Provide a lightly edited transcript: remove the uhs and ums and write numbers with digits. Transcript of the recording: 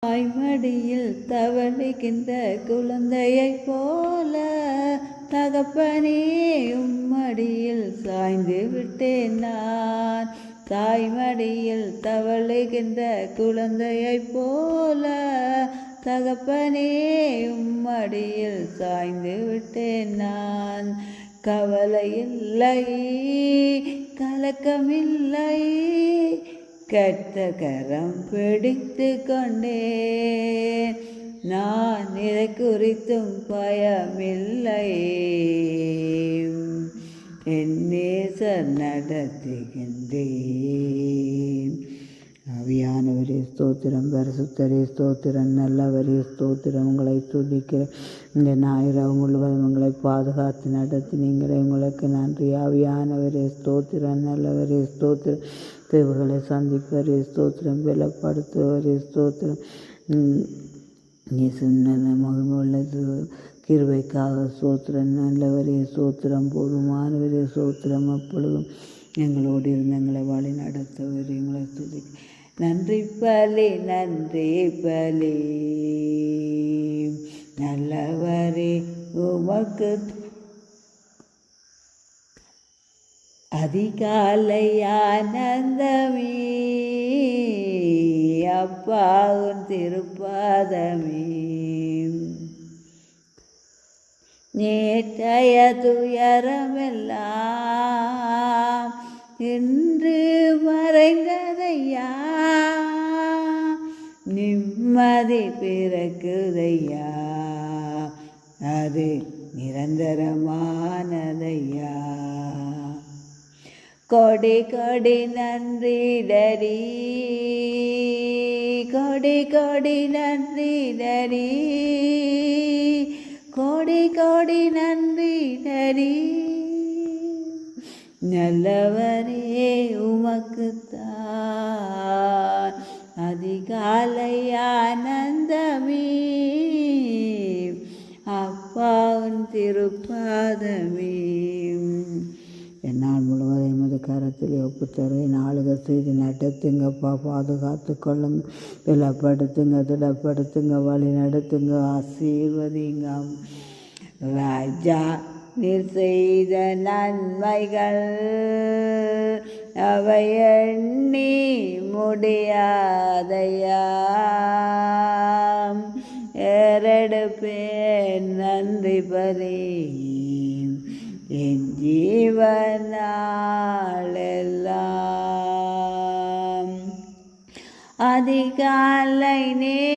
தாய்மடியில் தவழுகின்ற குழந்தையைப் போல தகப்பனே உம்மடியில் சாய்ந்து விட்டேன் நான். தாய்மடியில் தவழுகின்ற குழந்தையைப் போல தகப்பனே உம்மடியில் சாய்ந்து விட்டேன் நான். கவலையில்லை, கலக்கமில்லை, கெட்ட கரம் பிடித்து கொண்டேன் நான். இதை குறித்தும் பயமில்லை, என் நேசர் நடத்துகின்றேன். ஆவியானவரே ஸ்தோத்திரம், பரிசுத்தரே ஸ்தோத்திரம், நல்லவரே ஸ்தோத்திரம். உங்களை துதிக்கிற இந்த ஞாயிறு முழுவதும் உங்களை பாதுகாத்து நடத்தினீங்களே, உங்களுக்கு நன்றி. ஆவியானவரே ஸ்தோத்திரம், நல்லவரே ஸ்தோத்திரம், தேவைகளை சந்திப்பவரே ஸ்தோத்திரம், பலப்படுத்துவரே ஸ்தோத்திரம். நீ சொன்ன மகிமுள்ளது கிருபைக்காக ஸ்தோத்திரம், நல்லவரே ஸ்தோத்திரம், போதுமானவரே ஸ்தோத்திரம். அப்பொழுதும் எங்களோடு இருந்து எங்களை வழி நடத்தவர் எங்களை துதி. நன்றி பலி, நன்றி பலி, நல்லவரே உமக்கு அதிகாலை ஆனந்தமே, அப்பாவின் திருப்பாதமே. நேற்றைய துயரமெல்லாம் இன்று மறைந்ததையா, நிம்மதி பிறக்குதையா, அது நிரந்தரமானதையா. கொடி கொடி நன்றி டரி, கொடி கொடி நன்றி டரி, கோடி கோடி நன்றி டரி. நல்லவரே உமக்குத்தான் அதிகாலை ஆனந்தமே, அப்பாவின் திருப்பாதமே. என்னால் முழுவதும் எமது கரத்தில் ஒப்புத்தரை நாளுக செய்து நடத்துங்கப்பா, பாதுகாத்து கொள்ளுங்க, பலப்படுத்துங்க, திடப்படுத்துங்க, வழி நடத்துங்க, ஆசீர்வதிங்க. ராஜா நீர் செய்த நன்மைகள் அவை எண்ணி முடியாதையா, ஏறெடுப்பேன் நன்றி பலி என் ஜீவனாலெல்லாம். அதிகாலையான